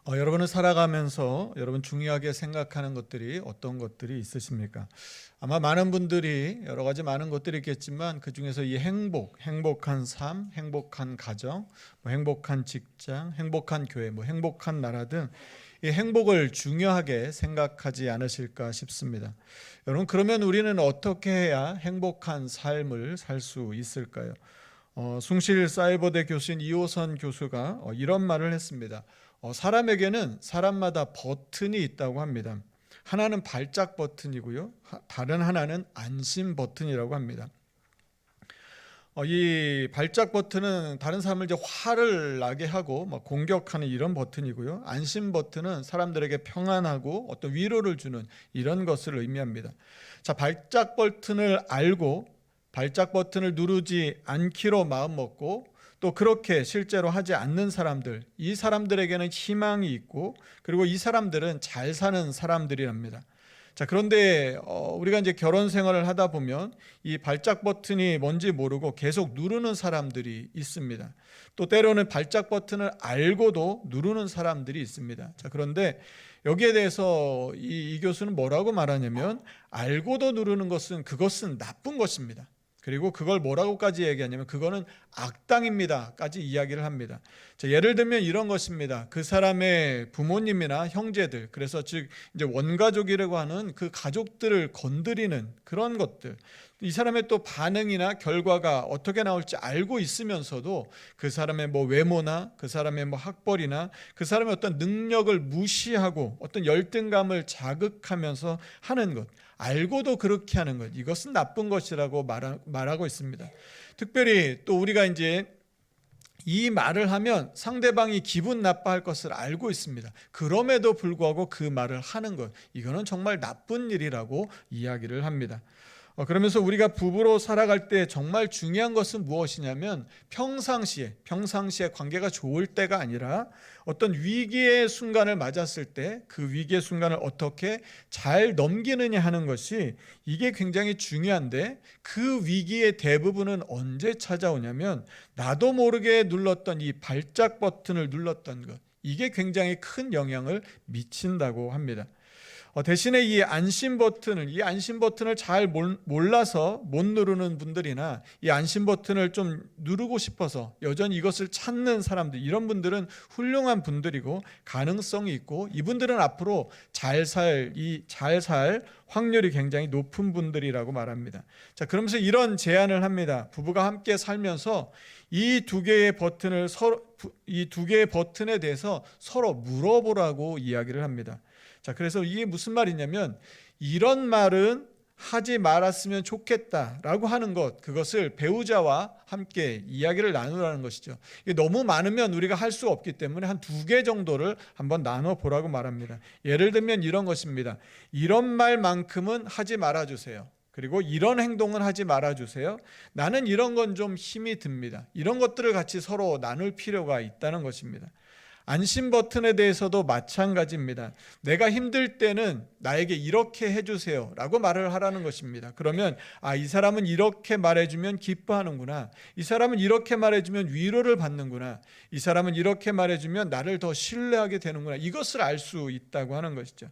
여러분은 살아가면서 여러분 중요하게 생각하는 것들이 어떤 것들이 있으십니까? 아마 많은 분들이 여러 가지 많은 것들이 있겠지만 그 중에서 이 행복한 삶, 행복한 가정, 행복한 직장, 행복한 교회, 행복한 나라 등 이 행복을 중요하게 생각하지 않으실까 싶습니다. 여러분, 그러면 우리는 어떻게 해야 행복한 삶을 살 수 있을까요? 숭실사이버대 교수인 이호선 교수가 이런 말을 했습니다. 사람에게는 사람마다 버튼이 있다고 합니다. 하나는 발작 버튼이고요, 다른 하나는 안심 버튼이라고 합니다. 이 발작 버튼은 다른 사람을 이제 화를 나게 하고 공격하는 이런 버튼이고요, 안심 버튼은 사람들에게 평안하고 어떤 위로를 주는 이런 것을 의미합니다. 자, 발작 버튼을 알고 발작 버튼을 누르지 않기로 마음먹고 또 그렇게 실제로 하지 않는 사람들, 이 사람들에게는 희망이 있고 그리고 이 사람들은 잘 사는 사람들이랍니다. 자, 그런데 우리가 이제 결혼 생활을 하다 보면 이 발작 버튼이 뭔지 모르고 계속 누르는 사람들이 있습니다. 또 때로는 발작 버튼을 알고도 누르는 사람들이 있습니다. 자, 그런데 여기에 대해서 이 교수는 뭐라고 말하냐면, 알고도 누르는 것은 그것은 나쁜 것입니다. 그리고 그걸 뭐라고까지 얘기하냐면 그거는 악당입니다까지 이야기를 합니다. 자, 예를 들면 이런 것입니다. 그 사람의 부모님이나 형제들, 그래서 즉 이제 원가족이라고 하는 그 가족들을 건드리는 그런 것들, 이 사람의 또 반응이나 결과가 어떻게 나올지 알고 있으면서도 그 사람의 외모나 그 사람의 학벌이나 그 사람의 어떤 능력을 무시하고 어떤 열등감을 자극하면서 하는 것, 알고도 그렇게 하는 것, 이것은 나쁜 것이라고 말하고 있습니다. 특별히 또 우리가 이제 이 말을 하면 상대방이 기분 나빠할 것을 알고 있습니다. 그럼에도 불구하고 그 말을 하는 것, 이거는 정말 나쁜 일이라고 이야기를 합니다. 그러면서 우리가 부부로 살아갈 때 정말 중요한 것은 무엇이냐면 평상시에 관계가 좋을 때가 아니라 어떤 위기의 순간을 맞았을 때 그 위기의 순간을 어떻게 잘 넘기느냐 하는 것이, 이게 굉장히 중요한데, 그 위기의 대부분은 언제 찾아오냐면 나도 모르게 눌렀던 이 발작 버튼을 눌렀던 것, 이게 굉장히 큰 영향을 미친다고 합니다. 대신에 이 안심 버튼을 잘 몰라서 못 누르는 분들이나 이 안심 버튼을 좀 누르고 싶어서 여전히 이것을 찾는 사람들, 이런 분들은 훌륭한 분들이고 가능성이 있고 이분들은 앞으로 잘 살 확률이 굉장히 높은 분들이라고 말합니다. 자, 그러면서 이런 제안을 합니다. 부부가 함께 살면서 이 두 개의 버튼에 대해서 서로 물어보라고 이야기를 합니다. 자, 그래서 이게 무슨 말이냐면, 이런 말은 하지 말았으면 좋겠다라고 하는 것, 그것을 배우자와 함께 이야기를 나누라는 것이죠. 이게 너무 많으면 우리가 할 수 없기 때문에 한 2개 정도를 한번 나눠보라고 말합니다. 예를 들면 이런 것입니다. 이런 말만큼은 하지 말아주세요. 그리고 이런 행동은 하지 말아주세요. 나는 이런 건 좀 힘이 듭니다. 이런 것들을 같이 서로 나눌 필요가 있다는 것입니다. 안심 버튼에 대해서도 마찬가지입니다. 내가 힘들 때는 나에게 이렇게 해주세요 라고 말을 하라는 것입니다. 그러면 이 사람은 이렇게 말해주면 기뻐하는구나, 이 사람은 이렇게 말해주면 위로를 받는구나, 이 사람은 이렇게 말해주면 나를 더 신뢰하게 되는구나, 이것을 알 수 있다고 하는 것이죠.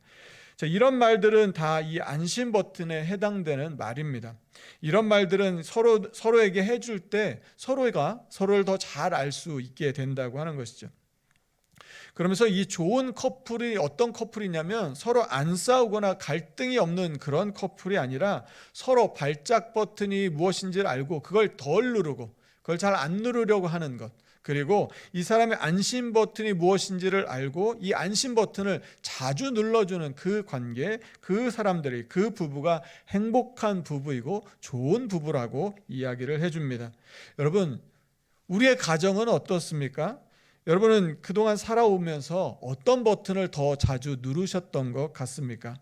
자, 이런 말들은 다 이 안심 버튼에 해당되는 말입니다. 이런 말들은 서로에게 해줄 때 서로가 서로를 더 잘 알 수 있게 된다고 하는 것이죠. 그러면서 이 좋은 커플이 어떤 커플이냐면, 서로 안 싸우거나 갈등이 없는 그런 커플이 아니라 서로 발작 버튼이 무엇인지를 알고 그걸 덜 누르고 그걸 잘 안 누르려고 하는 것, 그리고 이 사람의 안심 버튼이 무엇인지를 알고 이 안심 버튼을 자주 눌러주는 그 관계, 그 사람들이, 그 부부가 행복한 부부이고 좋은 부부라고 이야기를 해줍니다. 여러분, 우리의 가정은 어떻습니까? 여러분은 그동안 살아오면서 어떤 버튼을 더 자주 누르셨던 것 같습니까?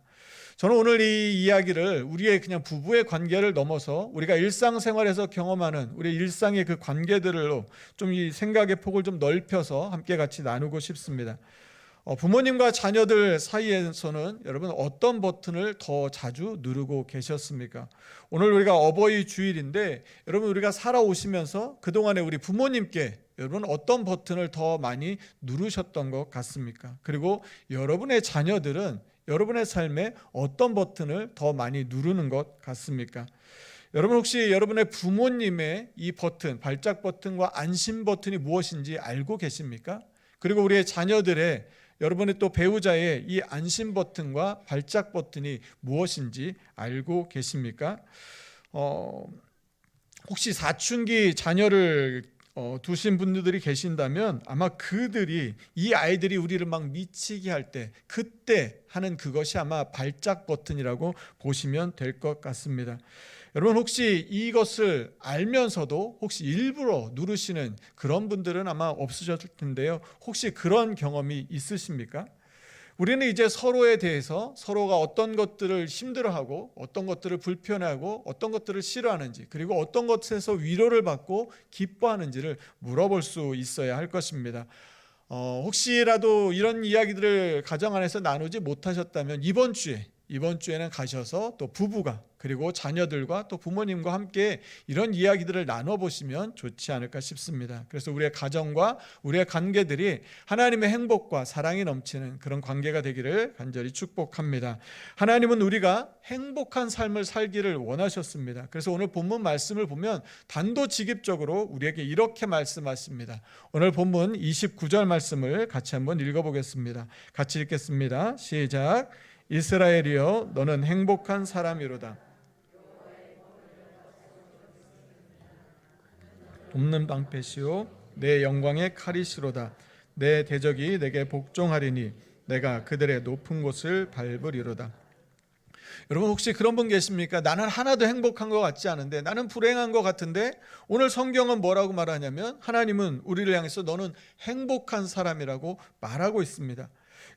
저는 오늘 이 이야기를 우리의 그냥 부부의 관계를 넘어서 우리가 일상생활에서 경험하는 우리 일상의 그 관계들로 좀 이 생각의 폭을 좀 넓혀서 함께 같이 나누고 싶습니다. 부모님과 자녀들 사이에서는 여러분 어떤 버튼을 더 자주 누르고 계셨습니까? 오늘 우리가 어버이 주일인데, 여러분 우리가 살아오시면서 그동안에 우리 부모님께 여러분 어떤 버튼을 더 많이 누르셨던 것 같습니까? 그리고 여러분의 자녀들은 여러분의 삶에 어떤 버튼을 더 많이 누르는 것 같습니까? 여러분 혹시 여러분의 부모님의 이 버튼, 발작 버튼과 안심 버튼이 무엇인지 알고 계십니까? 그리고 우리의 자녀들의 여러분의 또 배우자의 이 안심 버튼과 발작 버튼이 무엇인지 알고 계십니까? 혹시 사춘기 자녀를 두신 분들이 계신다면 아마 그들이 이 아이들이 우리를 막 미치게 할 때 그때 하는 그것이 아마 발작 버튼이라고 보시면 될 것 같습니다. 여러분 혹시 이것을 알면서도 혹시 일부러 누르시는 그런 분들은 아마 없으셨을 텐데요. 혹시 그런 경험이 있으십니까? 우리는 이제 서로에 대해서 서로가 어떤 것들을 힘들어하고 어떤 것들을 불편해하고 어떤 것들을 싫어하는지 그리고 어떤 것에서 위로를 받고 기뻐하는지를 물어볼 수 있어야 할 것입니다. 혹시라도 이런 이야기들을 가정 안에서 나누지 못하셨다면 이번 주에는 가셔서 또 부부가 그리고 자녀들과 또 부모님과 함께 이런 이야기들을 나눠보시면 좋지 않을까 싶습니다. 그래서 우리의 가정과 우리의 관계들이 하나님의 행복과 사랑이 넘치는 그런 관계가 되기를 간절히 축복합니다. 하나님은 우리가 행복한 삶을 살기를 원하셨습니다. 그래서 오늘 본문 말씀을 보면 단도직입적으로 우리에게 이렇게 말씀하십니다. 오늘 본문 29절 말씀을 같이 한번 읽어보겠습니다. 같이 읽겠습니다. 시작. 이스라엘이여 너는 행복한 사람이로다. 돕는 방패시오 내 영광의 칼이시로다. 내 대적이 내게 복종하리니 내가 그들의 높은 곳을 밟으리로다. 여러분 혹시 그런 분 계십니까? 나는 하나도 행복한 것 같지 않은데 나는 불행한 것 같은데 오늘 성경은 뭐라고 말하냐면 하나님은 우리를 향해서 너는 행복한 사람이라고 말하고 있습니다.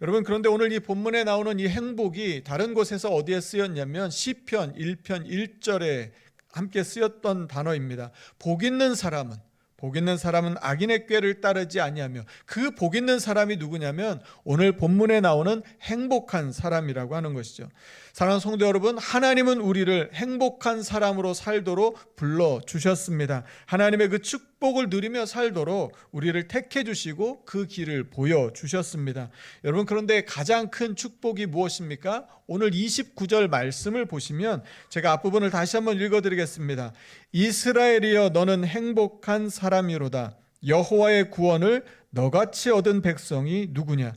여러분 그런데 오늘 이 본문에 나오는 이 행복이 다른 곳에서 어디에 쓰였냐면 시편 1편 1절에 함께 쓰였던 단어입니다. 복 있는 사람은 악인의 꾀를 따르지 아니하며 그 복 있는 사람이 누구냐면 오늘 본문에 나오는 행복한 사람이라고 하는 것이죠. 사랑하는 성도 여러분, 하나님은 우리를 행복한 사람으로 살도록 불러주셨습니다. 하나님의 그 축복을 누리며 살도록 우리를 택해 주시고 그 길을 보여주셨습니다. 여러분 그런데 가장 큰 축복이 무엇입니까? 오늘 29절 말씀을 보시면 제가 앞부분을 다시 한번 읽어드리겠습니다. 이스라엘이여 너는 행복한 사람이로다. 여호와의 구원을 너같이 얻은 백성이 누구냐?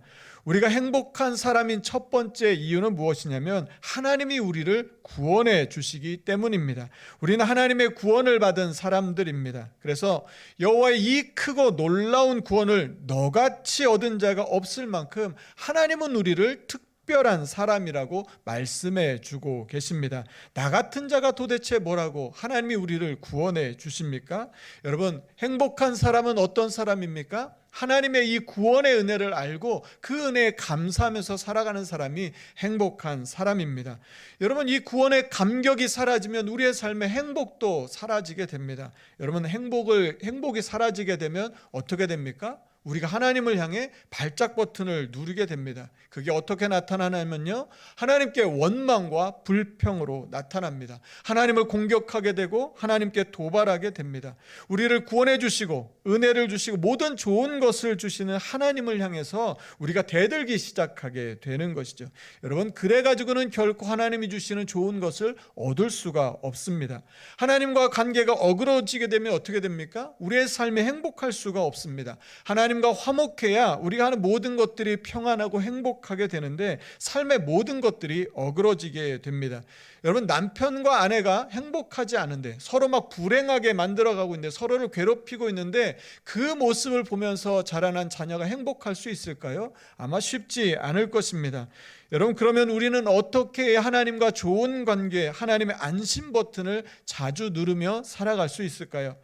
우리가 행복한 사람인 첫 번째 이유는 무엇이냐면 하나님이 우리를 구원해 주시기 때문입니다. 우리는 하나님의 구원을 받은 사람들입니다. 그래서 여호와의 이 크고 놀라운 구원을 너같이 얻은 자가 없을 만큼 하나님은 우리를 특별한 사람이라고 말씀해 주고 계십니다. 나 같은 자가 도대체 뭐라고 하나님이 우리를 구원해 주십니까? 여러분 행복한 사람은 어떤 사람입니까? 하나님의 이 구원의 은혜를 알고 그 은혜에 감사하면서 살아가는 사람이 행복한 사람입니다. 여러분 이 구원의 감격이 사라지면 우리의 삶의 행복도 사라지게 됩니다. 여러분 행복이 사라지게 되면 어떻게 됩니까? 우리가 하나님을 향해 발작 버튼을 누르게 됩니다. 그게 어떻게 나타나냐면요, 하나님께 원망과 불평으로 나타납니다. 하나님을 공격하게 되고 하나님께 도발하게 됩니다. 우리를 구원해 주시고 은혜를 주시고 모든 좋은 것을 주시는 하나님을 향해서 우리가 대들기 시작하게 되는 것이죠. 여러분 그래가지고는 결코 하나님이 주시는 좋은 것을 얻을 수가 없습니다. 하나님과 관계가 어그러지게 되면 어떻게 됩니까? 우리의 삶에 행복할 수가 없습니다. 하나님과 화목해야 우리가 하는 모든 것들이 평안하고 행복하게 되는데 삶의 모든 것들이 어그러지게 됩니다. 여러분 남편과 아내가 행복하지 않은데 서로 막 불행하게 만들어가고 있는데 서로를 괴롭히고 있는데 그 모습을 보면서 자라난 자녀가 행복할 수 있을까요? 아마 쉽지 않을 것입니다. 여러분 그러면 우리는 어떻게 하나님과 좋은 관계, 하나님의 안심 버튼을 자주 누르며 살아갈 수 있을까요?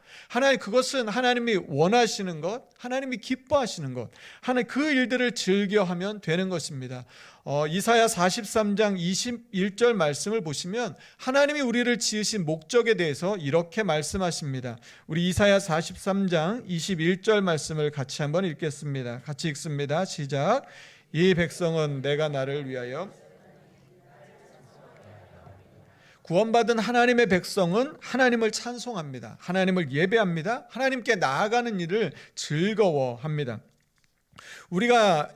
그것은 하나님이 원하시는 것, 하나님이 기뻐하시는 것, 하나님 그 일들을 즐겨하면 되는 것입니다. 이사야 43장 21절 말씀을 보시면 하나님이 우리를 지으신 목적에 대해서 이렇게 말씀하십니다. 우리 이사야 43장 21절 말씀을 같이 한번 읽겠습니다. 같이 읽습니다. 시작. 이 백성은 내가 나를 위하여 구원받은 하나님의 백성은 하나님을 찬송합니다. 하나님을 예배합니다. 하나님께 나아가는 일을 즐거워합니다.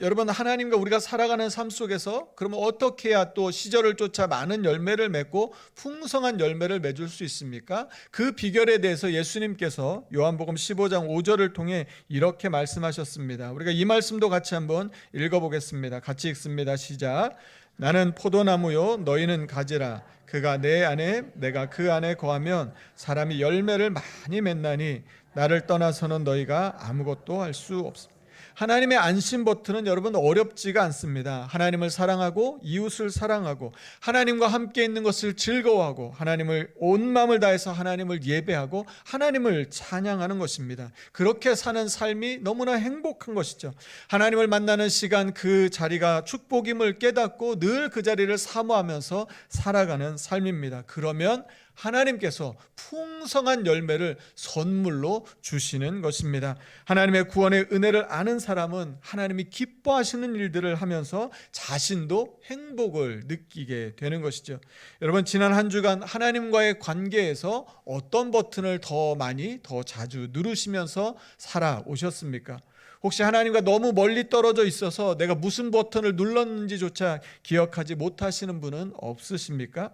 여러분, 하나님과 우리가 살아가는 삶 속에서 그러면 어떻게 해야 또 시절을 쫓아 많은 열매를 맺고 풍성한 열매를 맺을 수 있습니까? 그 비결에 대해서 예수님께서 요한복음 15장 5절을 통해 이렇게 말씀하셨습니다. 우리가 이 말씀도 같이 한번 읽어보겠습니다. 같이 읽습니다. 시작. 나는 포도나무요 너희는 가지라. 그가 내 안에 내가 그 안에 거하면 사람이 열매를 많이 맺나니 나를 떠나서는 너희가 아무것도 할 수 없습니다. 하나님의 안심 버튼은 여러분 어렵지가 않습니다. 하나님을 사랑하고 이웃을 사랑하고 하나님과 함께 있는 것을 즐거워하고 하나님을 온 마음을 다해서 하나님을 예배하고 하나님을 찬양하는 것입니다. 그렇게 사는 삶이 너무나 행복한 것이죠. 하나님을 만나는 시간, 그 자리가 축복임을 깨닫고 늘 그 자리를 사모하면서 살아가는 삶입니다. 그러면 하나님께서 풍성한 열매를 선물로 주시는 것입니다. 하나님의 구원의 은혜를 아는 사람은 하나님이 기뻐하시는 일들을 하면서 자신도 행복을 느끼게 되는 것이죠. 여러분, 지난 한 주간 하나님과의 관계에서 어떤 버튼을 더 많이, 더 자주 누르시면서 살아오셨습니까? 혹시 하나님과 너무 멀리 떨어져 있어서 내가 무슨 버튼을 눌렀는지조차 기억하지 못하시는 분은 없으십니까?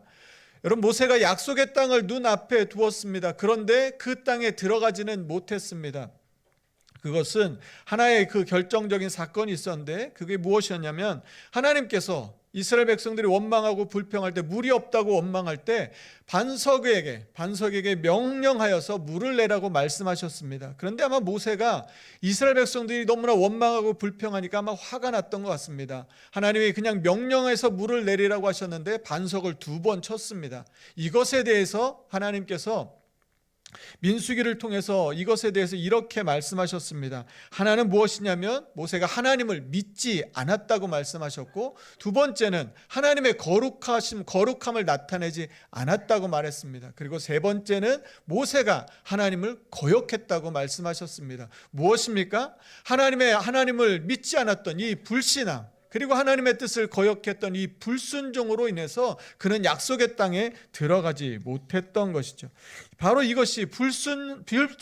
여러분, 모세가 약속의 땅을 눈앞에 두었습니다. 그런데 그 땅에 들어가지는 못했습니다. 그것은 하나의 그 결정적인 사건이 있었는데 그게 무엇이었냐면, 하나님께서 이스라엘 백성들이 원망하고 불평할 때, 물이 없다고 원망할 때 반석에게 명령하여서 물을 내라고 말씀하셨습니다. 그런데 아마 모세가 이스라엘 백성들이 너무나 원망하고 불평하니까 아마 화가 났던 것 같습니다. 하나님이 그냥 명령해서 물을 내리라고 하셨는데 반석을 2번 쳤습니다. 이것에 대해서 하나님께서 민수기를 통해서 이것에 대해서 이렇게 말씀하셨습니다. 하나는 무엇이냐면, 모세가 하나님을 믿지 않았다고 말씀하셨고, 2번째는 하나님의 거룩함을 나타내지 않았다고 말했습니다. 그리고 3번째는 모세가 하나님을 거역했다고 말씀하셨습니다. 무엇입니까? 하나님을 믿지 않았던 이 불신앙, 그리고 하나님의 뜻을 거역했던 이 불순종으로 인해서 그는 약속의 땅에 들어가지 못했던 것이죠. 바로 이것이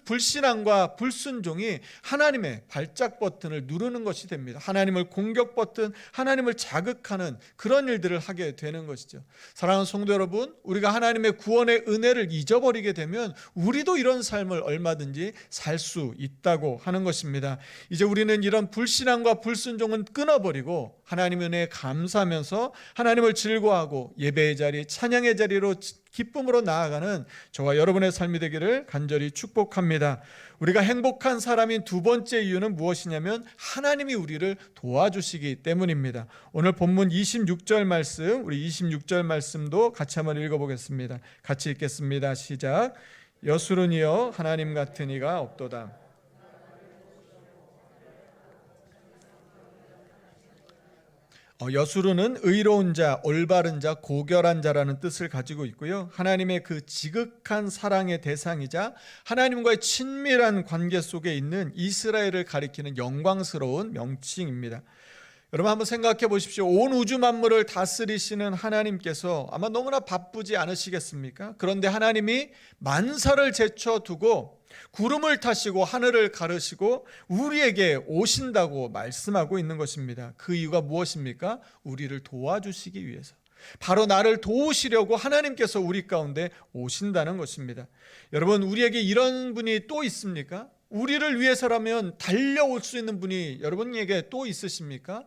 불신앙과 불순종이 하나님의 발작 버튼을 누르는 것이 됩니다. 하나님을 공격 버튼, 하나님을 자극하는 그런 일들을 하게 되는 것이죠. 사랑하는 성도 여러분, 우리가 하나님의 구원의 은혜를 잊어버리게 되면 우리도 이런 삶을 얼마든지 살 수 있다고 하는 것입니다. 이제 우리는 이런 불신앙과 불순종은 끊어버리고 하나님의 은혜에 감사하면서 하나님을 즐거워하고 예배의 자리, 찬양의 자리로 기쁨으로 나아가는 저와 여러분의 삶이 되기를 간절히 축복합니다. 우리가 행복한 사람인 2번째 이유는 무엇이냐면, 하나님이 우리를 도와주시기 때문입니다. 오늘 본문 26절 말씀, 우리 26절 말씀도 같이 한번 읽어보겠습니다. 같이 읽겠습니다. 시작. 여수론이여 하나님 같은 이가 없도다. 여수르는 의로운 자, 올바른 자, 고결한 자라는 뜻을 가지고 있고요. 하나님의 그 지극한 사랑의 대상이자 하나님과의 친밀한 관계 속에 있는 이스라엘을 가리키는 영광스러운 명칭입니다. 여러분, 한번 생각해 보십시오. 온 우주 만물을 다스리시는 하나님께서 아마 너무나 바쁘지 않으시겠습니까? 그런데 하나님이 만사를 제쳐두고 구름을 타시고 하늘을 가르시고 우리에게 오신다고 말씀하고 있는 것입니다. 그 이유가 무엇입니까? 우리를 도와주시기 위해서. 바로 나를 도우시려고 하나님께서 우리 가운데 오신다는 것입니다. 여러분, 우리에게 이런 분이 또 있습니까? 우리를 위해서라면 달려올 수 있는 분이 여러분에게 또 있으십니까?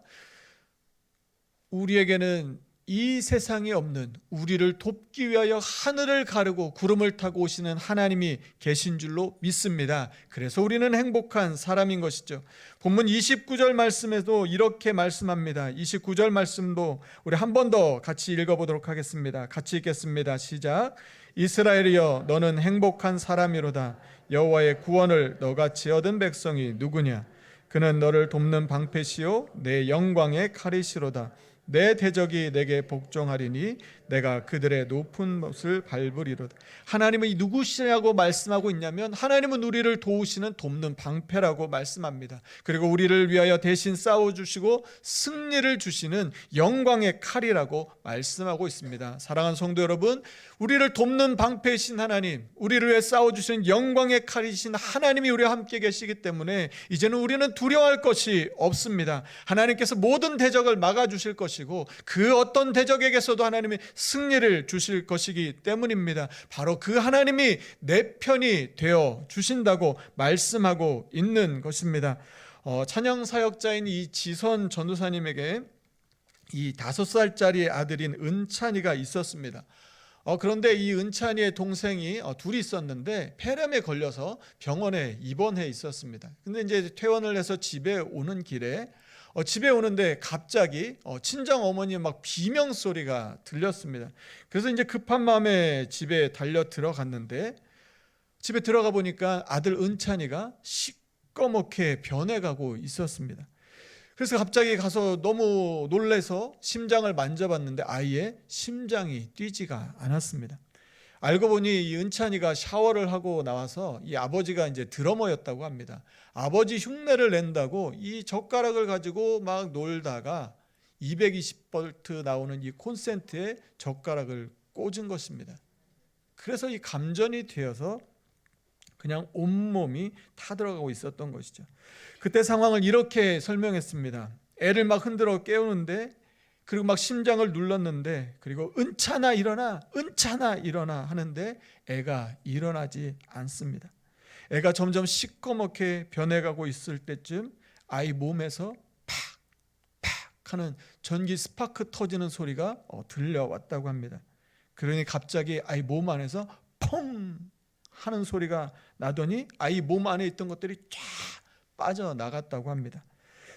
우리에게는 이 세상에 없는, 우리를 돕기 위하여 하늘을 가르고 구름을 타고 오시는 하나님이 계신 줄로 믿습니다. 그래서 우리는 행복한 사람인 것이죠. 본문 29절 말씀에도 이렇게 말씀합니다. 29절 말씀도 우리 한 번 더 같이 읽어보도록 하겠습니다. 같이 읽겠습니다. 시작. 이스라엘이여 너는 행복한 사람이로다. 여호와의 구원을 너같이 얻은 백성이 누구냐? 그는 너를 돕는 방패시요 내 영광의 칼이시로다. 내 대적이 내게 복종하리니 내가 그들의 높은 못을 밟으리로다. 하나님은 누구시라고 말씀하고 있냐면 하나님은 우리를 도우시는 돕는 방패라고 말씀합니다. 그리고 우리를 위하여 대신 싸워주시고 승리를 주시는 영광의 칼이라고 말씀하고 있습니다. 사랑하는 성도 여러분, 우리를 돕는 방패이신 하나님, 우리를 위해 싸워주시는 영광의 칼이신 하나님이 우리와 함께 계시기 때문에 이제는 우리는 두려워할 것이 없습니다. 하나님께서 모든 대적을 막아주실 것이고 그 어떤 대적에게서도 하나님이 승리를 주실 것이기 때문입니다. 바로 그 하나님이 내 편이 되어 주신다고 말씀하고 있는 것입니다. 찬양 사역자인 이 지선 전도사님에게 이 5살짜리 아들인 은찬이가 있었습니다. 그런데 이 은찬이의 동생이 둘이 있었는데 폐렴에 걸려서 병원에 입원해 있었습니다. 근데 이제 퇴원을 해서 집에 오는 길에 집에 오는데 갑자기 친정 어머니의 막 비명 소리가 들렸습니다. 그래서 이제 급한 마음에 집에 달려 들어갔는데 집에 들어가 보니까 아들 은찬이가 시꺼멓게 변해가고 있었습니다. 그래서 갑자기 가서 너무 놀래서 심장을 만져봤는데 아이의 심장이 뛰지가 않았습니다. 알고 보니 이 은찬이가 샤워를 하고 나와서 이 아버지가 이제 드러머였다고 합니다. 아버지 흉내를 낸다고 이 젓가락을 가지고 막 놀다가 220V 나오는 이 콘센트에 젓가락을 꽂은 것입니다. 그래서 이 감전이 되어서 그냥 온몸이 타들어가고 있었던 것이죠. 그때 상황을 이렇게 설명했습니다. 애를 막 흔들어 깨우는데 그리고 막 심장을 눌렀는데 그리고 은찬아 일어나, 은찬아 일어나 하는데 애가 일어나지 않습니다. 애가 점점 시꺼멓게 변해가고 있을 때쯤 아이 몸에서 팍팍 하는 전기 스파크 터지는 소리가 들려왔다고 합니다. 그러니 갑자기 아이 몸 안에서 펑 하는 소리가 나더니 아이 몸 안에 있던 것들이 쫙 빠져나갔다고 합니다.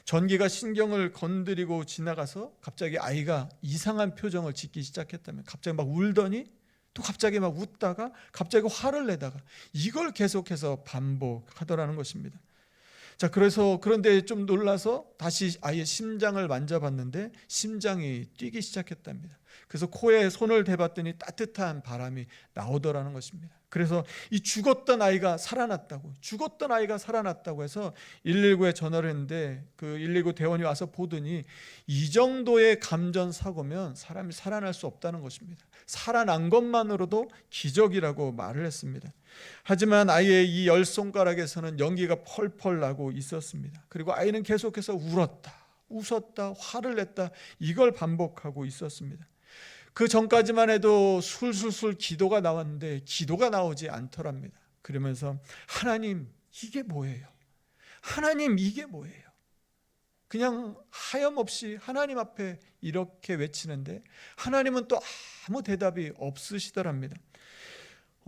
전기가 신경을 건드리고 지나가서 갑자기 아이가 이상한 표정을 짓기 시작했다면 갑자기 막 울더니 또 갑자기 막 웃다가 갑자기 화를 내다가 이걸 계속해서 반복하더라는 것입니다. 자, 그런데 좀 놀라서 다시 아이의 심장을 만져봤는데 심장이 뛰기 시작했답니다. 그래서 코에 손을 대봤더니 따뜻한 바람이 나오더라는 것입니다. 그래서 이 죽었던 아이가 살아났다고 해서 119에 전화를 했는데 그 119 대원이 와서 보더니 이 정도의 감전 사고면 사람이 살아날 수 없다는 것입니다. 살아난 것만으로도 기적이라고 말을 했습니다. 하지만 아이의 이 10손가락에서는 연기가 펄펄 나고 있었습니다. 그리고 아이는 계속해서 울었다, 웃었다, 화를 냈다, 이걸 반복하고 있었습니다. 그 전까지만 해도 술술술 기도가 나왔는데 기도가 나오지 않더랍니다. 그러면서 하나님 이게 뭐예요? 하나님 이게 뭐예요? 그냥 하염없이 하나님 앞에 이렇게 외치는데 하나님은 또 아무 대답이 없으시더랍니다.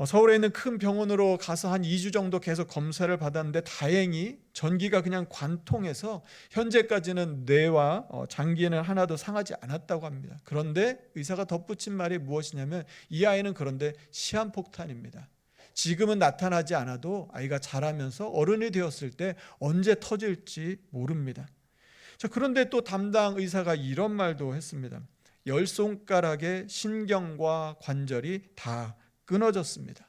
서울에 있는 큰 병원으로 가서 한 2주 정도 계속 검사를 받았는데 다행히 전기가 그냥 관통해서 현재까지는 뇌와 장기는 하나도 상하지 않았다고 합니다. 그런데 의사가 덧붙인 말이 무엇이냐면 이 아이는 그런데 시한폭탄입니다. 지금은 나타나지 않아도 아이가 자라면서 어른이 되었을 때 언제 터질지 모릅니다. 자, 그런데 또 담당 의사가 이런 말도 했습니다. 10손가락의 신경과 관절이 다 끊어졌습니다.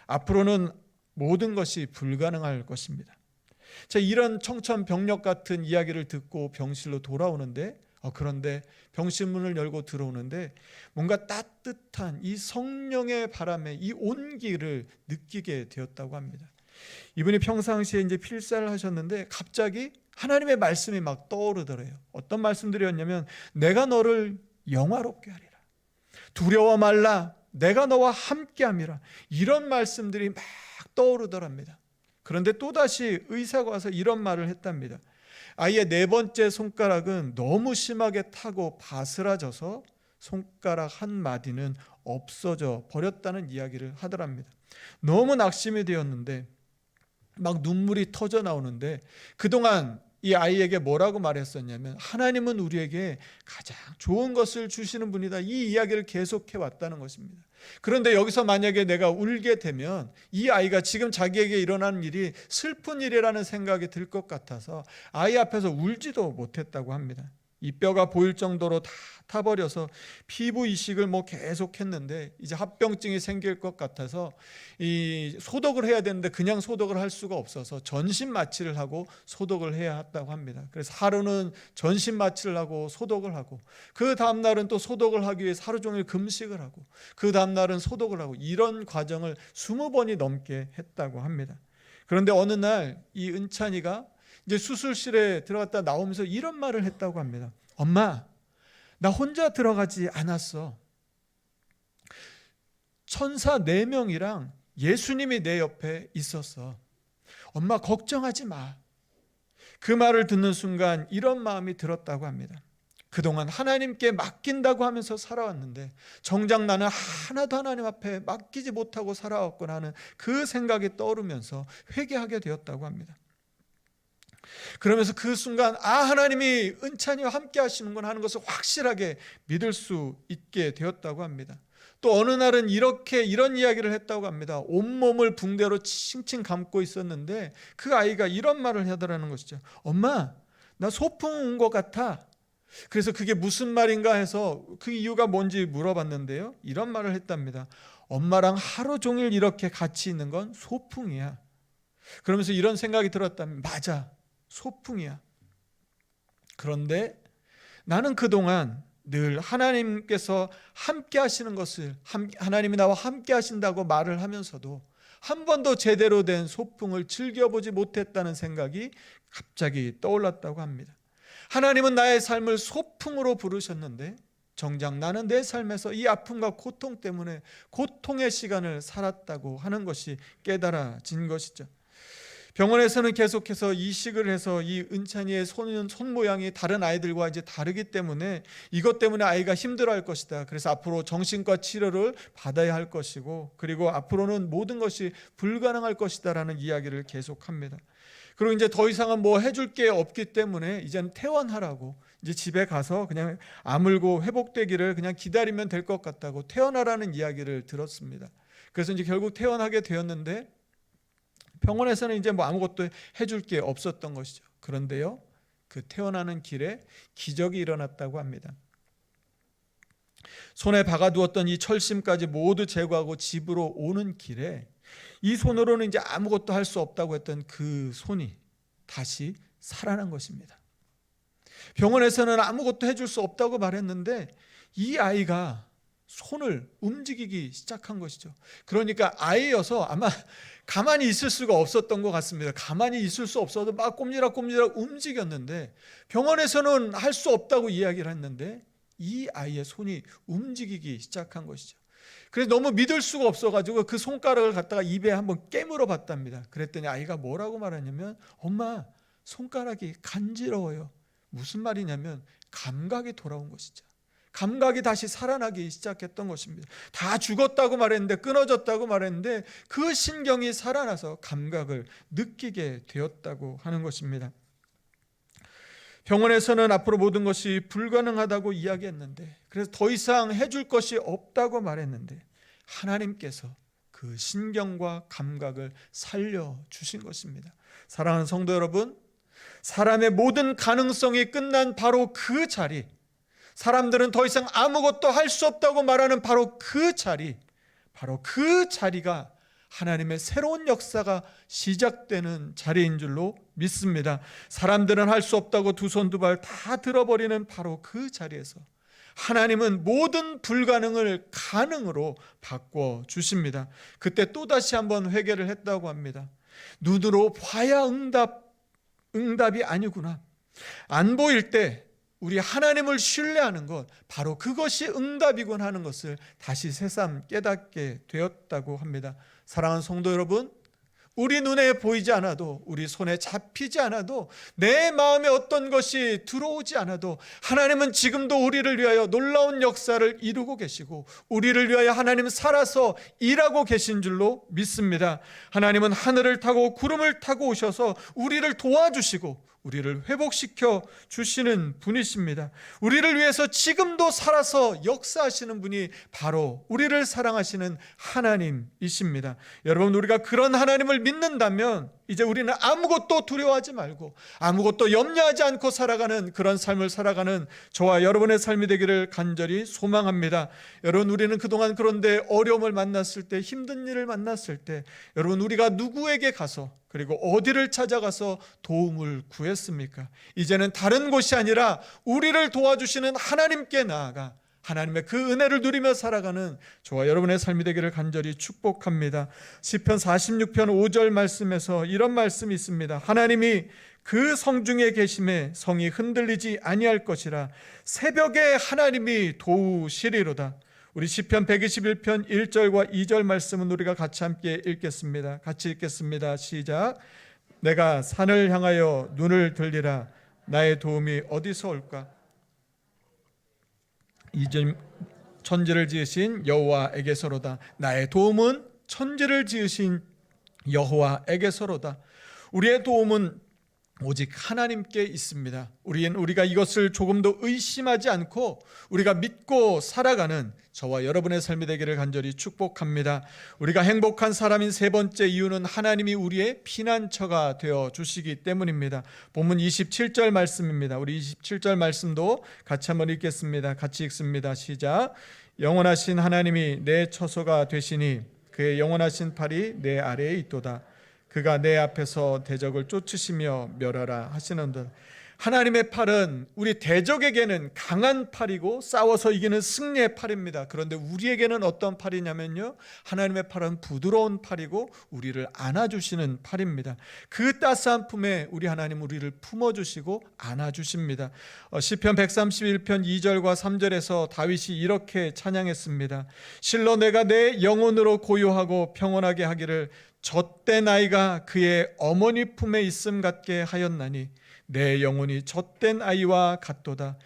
앞으로는 모든 것이 불가능할 것입니다. 자, 이런 청천벽력 같은 이야기를 듣고 병실로 돌아오는데 그런데 병실 문을 열고 들어오는데 뭔가 따뜻한 이 성령의 바람에 이 온기를 느끼게 되었다고 합니다. 이분이 평상시에 이제 필사를 하셨는데 갑자기 하나님의 말씀이 막 떠오르더래요. 어떤 말씀들이었냐면 내가 너를 영화롭게 하리라. 두려워 말라. 내가 너와 함께함이라. 이런 말씀들이 막 떠오르더랍니다. 그런데 또다시 의사가 와서 이런 말을 했답니다. 아이의 4번째 손가락은 너무 심하게 타고 바스라져서 손가락 한 마디는 없어져 버렸다는 이야기를 하더랍니다. 너무 낙심이 되었는데 막 눈물이 터져 나오는데 그동안 이 아이에게 뭐라고 말했었냐면 하나님은 우리에게 가장 좋은 것을 주시는 분이다. 이 이야기를 계속해 왔다는 것입니다. 그런데 여기서 만약에 내가 울게 되면 이 아이가 지금 자기에게 일어나는 일이 슬픈 일이라는 생각이 들 것 같아서 아이 앞에서 울지도 못했다고 합니다. 이 뼈가 보일 정도로 다 타버려서 피부 이식을 계속했는데 이제 합병증이 생길 것 같아서 이 소독을 해야 되는데 그냥 소독을 할 수가 없어서 전신 마취를 하고 소독을 해야 했다고 합니다. 그래서 하루는 전신 마취를 하고 소독을 하고 그 다음 날은 또 소독을 하기 위해서 하루 종일 금식을 하고 그 다음 날은 소독을 하고 이런 과정을 20번이 넘게 했다고 합니다. 그런데 어느 날 이 은찬이가 이제 수술실에 들어갔다 나오면서 이런 말을 했다고 합니다. 엄마, 나 혼자 들어가지 않았어. 천사 4명이랑 예수님이 내 옆에 있었어. 엄마 걱정하지 마. 그 말을 듣는 순간 이런 마음이 들었다고 합니다. 그동안 하나님께 맡긴다고 하면서 살아왔는데 정작 나는 하나도 하나님 앞에 맡기지 못하고 살아왔구나 하는 그 생각이 떠오르면서 회개하게 되었다고 합니다. 그러면서 그 순간 하나님이 은찬이와 함께 하시는구나 하는 것을 확실하게 믿을 수 있게 되었다고 합니다. 또 어느 날은 이런 이야기를 했다고 합니다. 온몸을 붕대로 칭칭 감고 있었는데 그 아이가 이런 말을 하더라는 것이죠. 엄마, 나 소풍 온 것 같아. 그래서 그게 무슨 말인가 해서 그 이유가 뭔지 물어봤는데요, 이런 말을 했답니다. 엄마랑 하루 종일 이렇게 같이 있는 건 소풍이야. 그러면서 이런 생각이 들었다면, 맞아, 소풍이야. 그런데 나는 그동안 늘 하나님께서 함께 하시는 것을, 하나님이 나와 함께 하신다고 말을 하면서도 한 번도 제대로 된 소풍을 즐겨보지 못했다는 생각이 갑자기 떠올랐다고 합니다. 하나님은 나의 삶을 소풍으로 부르셨는데 정작 나는 내 삶에서 이 아픔과 고통 때문에 고통의 시간을 살았다고 하는 것이 깨달아진 것이죠. 병원에서는 계속해서 이식을 해서 이 은찬이의 손 모양이 다른 아이들과 이제 다르기 때문에 이것 때문에 아이가 힘들어할 것이다. 그래서 앞으로 정신과 치료를 받아야 할 것이고, 그리고 앞으로는 모든 것이 불가능할 것이다라는 이야기를 계속합니다. 그리고 이제 더 이상은 해줄 게 없기 때문에 이제는 퇴원하라고, 이제 집에 가서 그냥 아물고 회복되기를 그냥 기다리면 될 것 같다고 퇴원하라는 이야기를 들었습니다. 그래서 이제 결국 퇴원하게 되었는데 병원에서는 이제 아무것도 해줄 게 없었던 것이죠. 그런데요, 그 퇴원하는 길에 기적이 일어났다고 합니다. 손에 박아두었던 이 철심까지 모두 제거하고 집으로 오는 길에 이 손으로는 이제 아무것도 할 수 없다고 했던 그 손이 다시 살아난 것입니다. 병원에서는 아무것도 해줄 수 없다고 말했는데 이 아이가 손을 움직이기 시작한 것이죠. 그러니까 아이여서 아마 가만히 있을 수가 없었던 것 같습니다. 가만히 있을 수 없어도 막 꼼지락꼼지락 움직였는데 병원에서는 할 수 없다고 이야기를 했는데 이 아이의 손이 움직이기 시작한 것이죠. 그래서 너무 믿을 수가 없어가지고 그 손가락을 갖다가 입에 한번 깨물어 봤답니다. 그랬더니 아이가 뭐라고 말하냐면, 엄마, 손가락이 간지러워요. 무슨 말이냐면 감각이 돌아온 것이죠. 감각이 다시 살아나기 시작했던 것입니다. 다 죽었다고 말했는데, 끊어졌다고 말했는데 그 신경이 살아나서 감각을 느끼게 되었다고 하는 것입니다. 병원에서는 앞으로 모든 것이 불가능하다고 이야기했는데, 그래서 더 이상 해줄 것이 없다고 말했는데 하나님께서 그 신경과 감각을 살려주신 것입니다. 사랑하는 성도 여러분, 사람의 모든 가능성이 끝난 바로 그 자리, 사람들은 더 이상 아무것도 할 수 없다고 말하는 바로 그 자리가 하나님의 새로운 역사가 시작되는 자리인 줄로 믿습니다. 사람들은 할 수 없다고 두 손 두 발 다 들어버리는 바로 그 자리에서 하나님은 모든 불가능을 가능으로 바꿔주십니다. 그때 또다시 한번 회개를 했다고 합니다. 눈으로 봐야 응답이 아니구나. 안 보일 때 우리 하나님을 신뢰하는 것, 바로 그것이 응답이군 하는 것을 다시 새삼 깨닫게 되었다고 합니다. 사랑하는 성도 여러분, 우리 눈에 보이지 않아도, 우리 손에 잡히지 않아도, 내 마음에 어떤 것이 들어오지 않아도 하나님은 지금도 우리를 위하여 놀라운 역사를 이루고 계시고 우리를 위하여 하나님은 살아서 일하고 계신 줄로 믿습니다. 하나님은 하늘을 타고 구름을 타고 오셔서 우리를 도와주시고 우리를 회복시켜 주시는 분이십니다. 우리를 위해서 지금도 살아서 역사하시는 분이 바로 우리를 사랑하시는 하나님이십니다. 여러분, 우리가 그런 하나님을 믿는다면 이제 우리는 아무것도 두려워하지 말고 아무것도 염려하지 않고 살아가는 그런 삶을 살아가는 저와 여러분의 삶이 되기를 간절히 소망합니다. 여러분, 우리는 그동안 그런데 어려움을 만났을 때, 힘든 일을 만났을 때 여러분, 우리가 누구에게 가서 그리고 어디를 찾아가서 도움을 구했습니까? 이제는 다른 곳이 아니라 우리를 도와주시는 하나님께 나아가 하나님의 그 은혜를 누리며 살아가는 저와 여러분의 삶이 되기를 간절히 축복합니다. 시편 46편 5절 말씀에서 이런 말씀이 있습니다. 하나님이 그 성중에 계심에 성이 흔들리지 아니할 것이라. 새벽에 하나님이 도우시리로다. 우리 시편 121편 1절과 2절 말씀은 우리가 같이 함께 읽겠습니다. 같이 읽겠습니다. 시작. 내가 산을 향하여 눈을 들리라. 나의 도움이 어디서 올까? 이전 천지를 지으신 여호와에게서로다. 나의 도움은 천지를 지으신 여호와에게서로다. 우리의 도움은 오직 하나님께 있습니다. 우리가 이것을 조금도 의심하지 않고 우리가 믿고 살아가는 저와 여러분의 삶이 되기를 간절히 축복합니다. 우리가 행복한 사람인 세 번째 이유는 하나님이 우리의 피난처가 되어 주시기 때문입니다. 본문 27절 말씀입니다. 우리 27절 말씀도 같이 한번 읽겠습니다. 같이 읽습니다. 시작. 영원하신 하나님이 내 처소가 되시니 그의 영원하신 팔이 내 아래에 있도다. 그가 내 앞에서 대적을 쫓으시며 멸하라 하시는듯, 하나님의 팔은 우리 대적에게는 강한 팔이고 싸워서 이기는 승리의 팔입니다. 그런데 우리에게는 어떤 팔이냐면요, 하나님의 팔은 부드러운 팔이고 우리를 안아주시는 팔입니다. 그 따스한 품에 우리 하나님 우리를 품어주시고 안아주십니다. 시편 131편 2절과 3절에서 다윗이 이렇게 찬양했습니다. 실로 내가 내 영혼으로 고요하고 평온하게 하기를 젖된 아이가 그의 어머니 품에 있음 같게 하였나니 내 영혼이 젖된 아이와 같도다.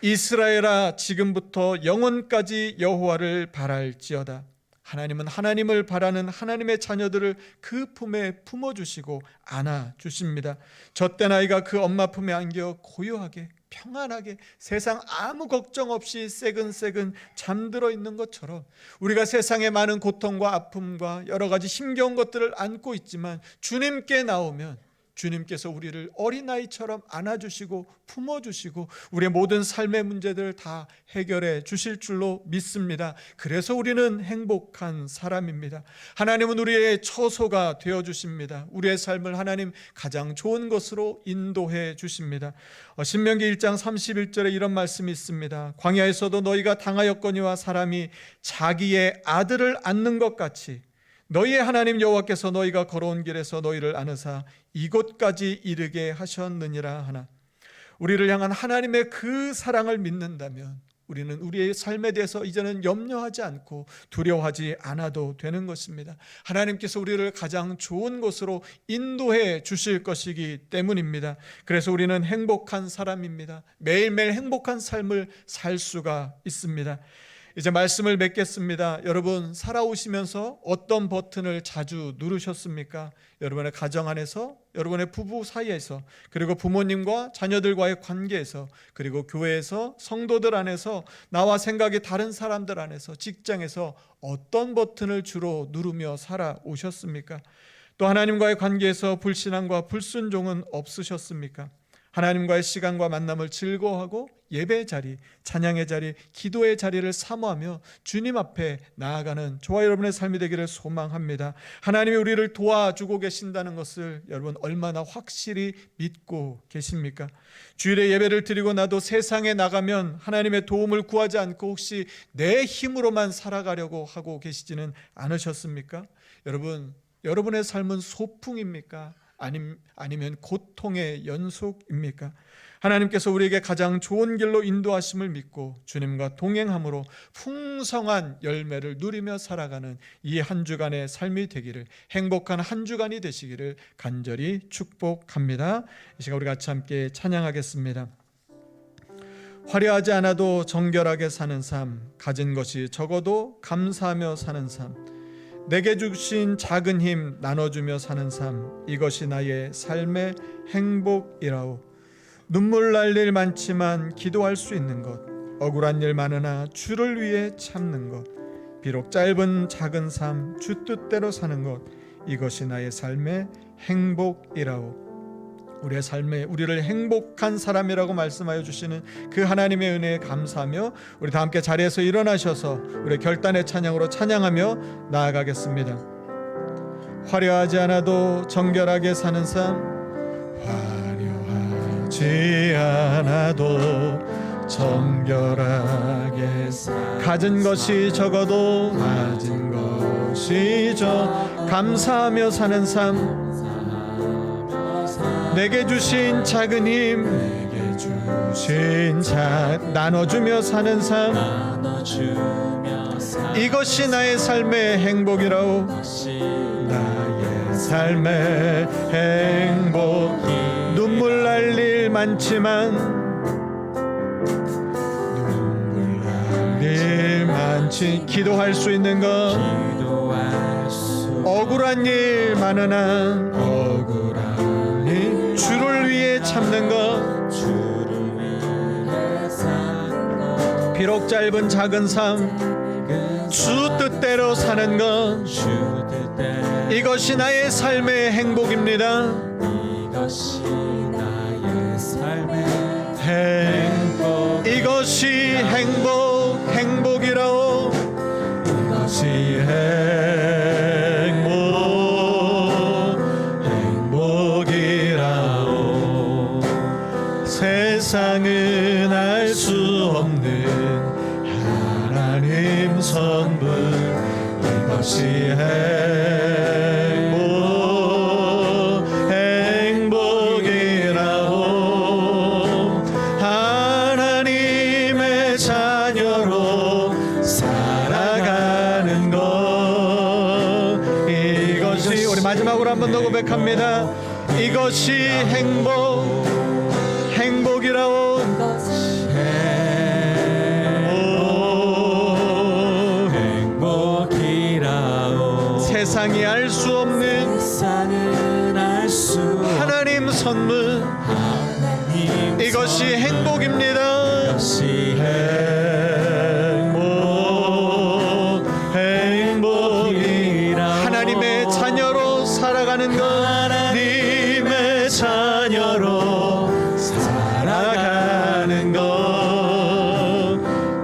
이스라엘아, 지금부터 영원까지 여호와를 바랄지어다. 하나님은 하나님을 바라는 하나님의 자녀들을 그 품에 품어주시고 안아주십니다. 젖된 아이가 그 엄마 품에 안겨 고요하게 평안하게 세상 아무 걱정 없이 새근새근 잠들어 있는 것처럼 우리가 세상의 많은 고통과 아픔과 여러 가지 힘겨운 것들을 안고 있지만 주님께 나오면 주님께서 우리를 어린아이처럼 안아주시고 품어주시고 우리의 모든 삶의 문제들을 다 해결해 주실 줄로 믿습니다. 그래서 우리는 행복한 사람입니다. 하나님은 우리의 처소가 되어주십니다. 우리의 삶을 하나님 가장 좋은 것으로 인도해 주십니다. 신명기 1장 31절에 이런 말씀이 있습니다. 광야에서도 너희가 당하였거니와 사람이 자기의 아들을 안는 것 같이 너희의 하나님 여호와께서 너희가 걸어온 길에서 너희를 안으사 이곳까지 이르게 하셨느니라 하나. 우리를 향한 하나님의 그 사랑을 믿는다면 우리는 우리의 삶에 대해서 이제는 염려하지 않고 두려워하지 않아도 되는 것입니다. 하나님께서 우리를 가장 좋은 곳으로 인도해 주실 것이기 때문입니다. 그래서 우리는 행복한 사람입니다. 매일매일 행복한 삶을 살 수가 있습니다. 이제 말씀을 맺겠습니다. 여러분, 살아오시면서 어떤 버튼을 자주 누르셨습니까? 여러분의 가정 안에서, 여러분의 부부 사이에서, 그리고 부모님과 자녀들과의 관계에서, 그리고 교회에서, 성도들 안에서, 나와 생각이 다른 사람들 안에서, 직장에서 어떤 버튼을 주로 누르며 살아오셨습니까? 또 하나님과의 관계에서 불신앙과 불순종은 없으셨습니까? 하나님과의 시간과 만남을 즐거워하고 예배의 자리, 찬양의 자리, 기도의 자리를 사모하며 주님 앞에 나아가는 저와 여러분의 삶이 되기를 소망합니다. 하나님이 우리를 도와주고 계신다는 것을 여러분 얼마나 확실히 믿고 계십니까? 주일에 예배를 드리고 나도 세상에 나가면 하나님의 도움을 구하지 않고 혹시 내 힘으로만 살아가려고 하고 계시지는 않으셨습니까? 여러분의 삶은 소풍입니까? 아니면 고통의 연속입니까? 하나님께서 우리에게 가장 좋은 길로 인도하심을 믿고 주님과 동행함으로 풍성한 열매를 누리며 살아가는 이 한 주간의 삶이 되기를, 행복한 한 주간이 되시기를 간절히 축복합니다. 이 시간 우리 같이 함께 찬양하겠습니다. 화려하지 않아도 정결하게 사는 삶, 가진 것이 적어도 감사하며 사는 삶, 내게 주신 작은 힘 나눠주며 사는 삶, 이것이 나의 삶의 행복이라오. 눈물 날 일 많지만 기도할 수 있는 것, 억울한 일 많으나 주를 위해 참는 것, 비록 짧은 작은 삶 주 뜻대로 사는 것, 이것이 나의 삶의 행복이라오. 우리의 삶에 우리를 행복한 사람이라고 말씀하여 주시는 그 하나님의 은혜에 감사하며 우리 다 함께 자리에서 일어나셔서 우리 결단의 찬양으로 찬양하며 나아가겠습니다. 화려하지 않아도 정결하게 사는 삶, 화려하지 않아도 정결하게 가진 것이 적어도 가진 것이 감사하며 사는 삶, 내게 주신 작은 힘, 내게 주신 나눠주며 사는 삶, 이것이 나의 삶의 행복이라오. 나의 삶의 행복. 눈물 날 일 많지만, 눈물 날 일 많지, 기도할 수 있는 것, 억울한 일 많으나 억울한 일 주를 위해 참는 것, 비록 짧은 작은 삶, 주 뜻대로 사는 것, 이것이 나의 삶의 행복입니다. 이것이 나의 삶의 행복, 이것이 행복이라오. 이것이 행복이라오. 세상은 알 수 없는 하나님 선물, 이것이 행복이라오. 하나님의 자녀로 살아가는 것, 이것이, 우리 마지막으로 한 번 더 고백합니다. 이것이 행복이라오. 세상이 알 수 없는 하나님 선물, 이것이 행복입니다. 행복이라. 하나님의 자녀로 살아가는 것, 하나님의 자녀로 살아가는 것,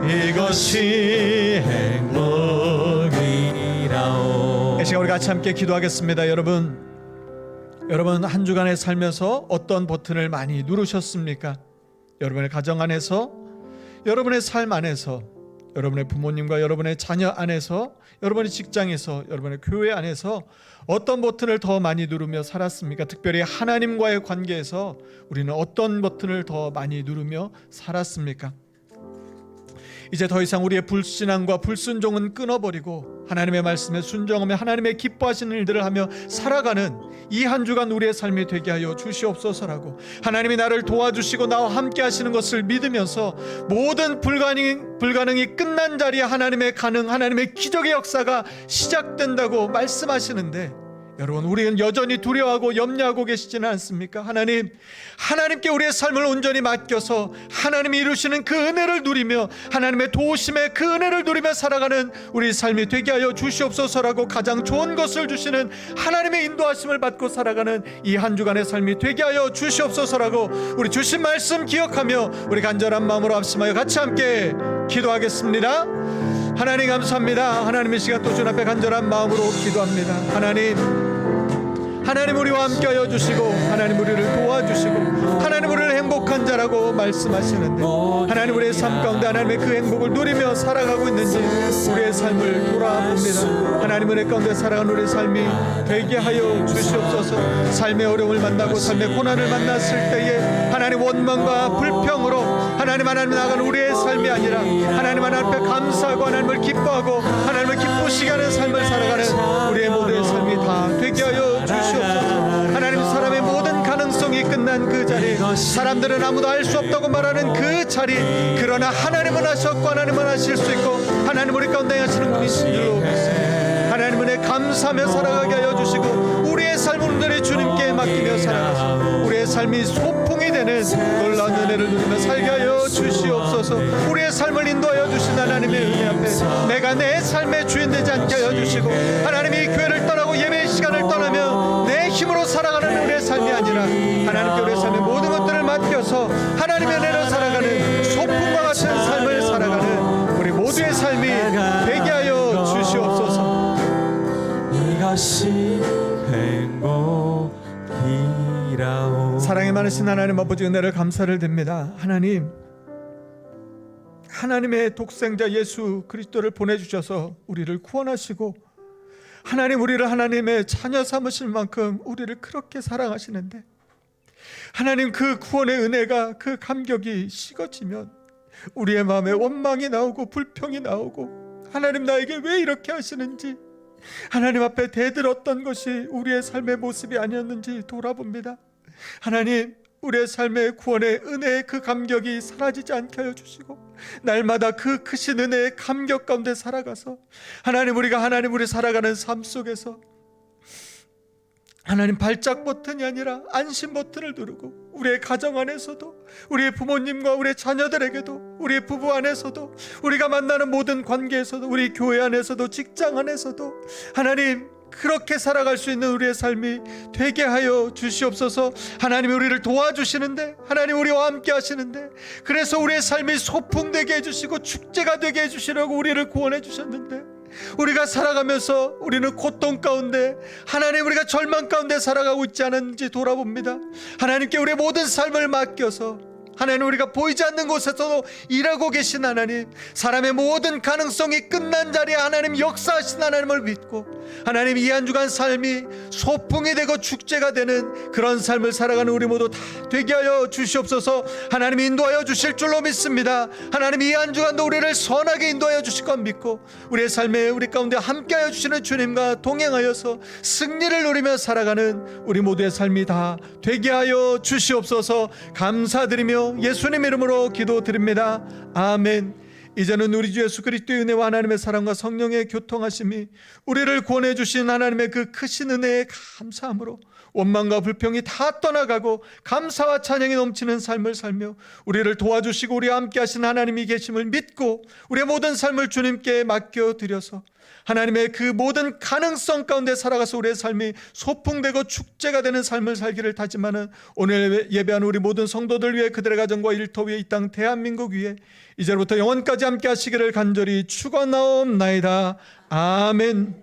이것이 행복이라오. 이 시간 우리 같이 함께 기도하겠습니다. 여러분 한 주간에 살면서 어떤 버튼을 많이 누르셨습니까? 여러분의 가정 안에서, 여러분의 삶 안에서, 여러분의 부모님과 여러분의 자녀 안에서, 여러분의 직장에서, 여러분의 교회 안에서 어떤 버튼을 더 많이 누르며 살았습니까? 특별히 하나님과의 관계에서 우리는 어떤 버튼을 더 많이 누르며 살았습니까? 이제 더 이상 우리의 불신앙과 불순종은 끊어버리고 하나님의 말씀에 순종하며 하나님의 기뻐하시는 일들을 하며 살아가는 이 한 주간 우리의 삶이 되게 하여 주시옵소서라고, 하나님이 나를 도와주시고 나와 함께 하시는 것을 믿으면서 모든 불가능이 끝난 자리에 하나님의 하나님의 기적의 역사가 시작된다고 말씀하시는데, 여러분 우리는 여전히 두려워하고 염려하고 계시지는 않습니까? 하나님께 우리의 삶을 온전히 맡겨서 하나님이 이루시는 그 은혜를 누리며 하나님의 도우심에 그 은혜를 누리며 살아가는 우리 삶이 되게 하여 주시옵소서라고, 가장 좋은 것을 주시는 하나님의 인도하심을 받고 살아가는 이 한 주간의 삶이 되게 하여 주시옵소서라고, 우리 주신 말씀 기억하며 우리 간절한 마음으로 합심하여 같이 함께 기도하겠습니다. 하나님 감사합니다. 하나님의 시간 또 주님 앞에 간절한 마음으로 기도합니다. 하나님 우리와 함께하여 주시고, 하나님 우리를 도와주시고, 하나님 우리를 행복한 자라고 말씀하시는데, 하나님 우리의 삶 가운데 하나님의 그 행복을 누리며 살아가고 있는지 우리의 삶을 돌아봅니다. 하나님 은혜 가운데 살아가는 우리의 삶이 되게 하여 주시옵소서. 삶의 어려움을 만나고 삶의 고난을 만났을 때에 하나님 원망과 불평으로 하나님 나아가는 우리의 삶이 아니라 하나님 앞에 감사하고 하나님을 기뻐하고 하나님을 기쁘시게 하는 삶을 살아가는 우리의 모든 삶이 다 되게 하여 주시옵소서. 하나님, 사람의 모든 가능성이 끝난 그 자리, 사람들은 아무도 알 수 없다고 말하는 그 자리, 그러나 하나님은 하셨고 하나님은 하실 수 있고 하나님 우리 가운데 하시는 분이 신으로 믿습니다. 하나님 은혜 감사하며 살아가게 하여 주시고, 우리의 삶을 온전히 주님께 맡기며 살아가서 우리의 삶이 소풍이 되는 놀라운 은혜를 누리며 살게 하여 주시옵소서. 우리의 삶을 인도하여 주신 하나님의 은혜 앞에 내가 내 삶의 주인 되지 않게 하여 주시고, 하나님이 교회를 떠나고 예배의 시간을 떠나며 내 힘으로 나로 살아가는 우리의 삶이 아니라 하나님께 우리의 삶의 모든 것들을 맡겨서 하나님의 은혜로 살아가는 소풍과 같은 삶을 살아가는 우리 모두의 삶이 되게 하여 주시옵소서. 이것이 행복이라오. 사랑이 많으신 하나님 아버지, 은혜를 감사를 드립니다. 하나님의 독생자 예수 그리스도를 보내주셔서 우리를 구원하시고, 하나님 우리를 하나님의 자녀 삼으실 만큼 우리를 그렇게 사랑하시는데, 하나님 그 구원의 은혜가, 그 감격이 식어지면 우리의 마음에 원망이 나오고 불평이 나오고, 하나님 나에게 왜 이렇게 하시는지, 하나님 앞에 대들었던 것이 우리의 삶의 모습이 아니었는지 돌아봅니다. 하나님, 우리의 삶의 구원의 은혜의 그 감격이 사라지지 않게 하여 주시고, 날마다 그 크신 은혜의 감격 가운데 살아가서 하나님, 우리가 하나님 우리 살아가는 삶 속에서 하나님 발작 버튼이 아니라 안심 버튼을 누르고, 우리의 가정 안에서도, 우리의 부모님과 우리의 자녀들에게도, 우리의 부부 안에서도, 우리가 만나는 모든 관계에서도, 우리 교회 안에서도, 직장 안에서도 하나님 그렇게 살아갈 수 있는 우리의 삶이 되게 하여 주시옵소서. 하나님이 우리를 도와주시는데, 하나님 우리와 함께 하시는데, 그래서 우리의 삶이 소풍되게 해주시고 축제가 되게 해주시려고 우리를 구원해 주셨는데, 우리가 살아가면서 우리는 고통 가운데, 하나님 우리가 절망 가운데 살아가고 있지 않은지 돌아봅니다. 하나님께 우리의 모든 삶을 맡겨서 하나님, 우리가 보이지 않는 곳에서도 일하고 계신 하나님, 사람의 모든 가능성이 끝난 자리에 하나님 역사하신 하나님을 믿고, 하나님 이 한 주간 삶이 소풍이 되고 축제가 되는 그런 삶을 살아가는 우리 모두 다 되게 하여 주시옵소서. 하나님 인도하여 주실 줄로 믿습니다. 하나님 이 한 주간도 우리를 선하게 인도하여 주실 것 믿고, 우리의 삶에 우리 가운데 함께하여 주시는 주님과 동행하여서 승리를 누리며 살아가는 우리 모두의 삶이 다 되게 하여 주시옵소서. 감사드리며 예수님 이름으로 기도드립니다. 아멘. 이제는 우리 주 예수 그리스도의 은혜와 하나님의 사랑과 성령의 교통하심이, 우리를 구원해 주신 하나님의 그 크신 은혜에 감사함으로 원망과 불평이 다 떠나가고 감사와 찬양이 넘치는 삶을 살며, 우리를 도와주시고 우리와 함께 하신 하나님이 계심을 믿고 우리의 모든 삶을 주님께 맡겨드려서 하나님의 그 모든 가능성 가운데 살아가서 우리의 삶이 소풍되고 축제가 되는 삶을 살기를 다짐하는 오늘 예배하는 우리 모든 성도들 위해, 그들의 가정과 일터 위에, 이 땅 대한민국 위에 이제부터 영원까지 함께 하시기를 간절히 축원하옵나이다. 아멘.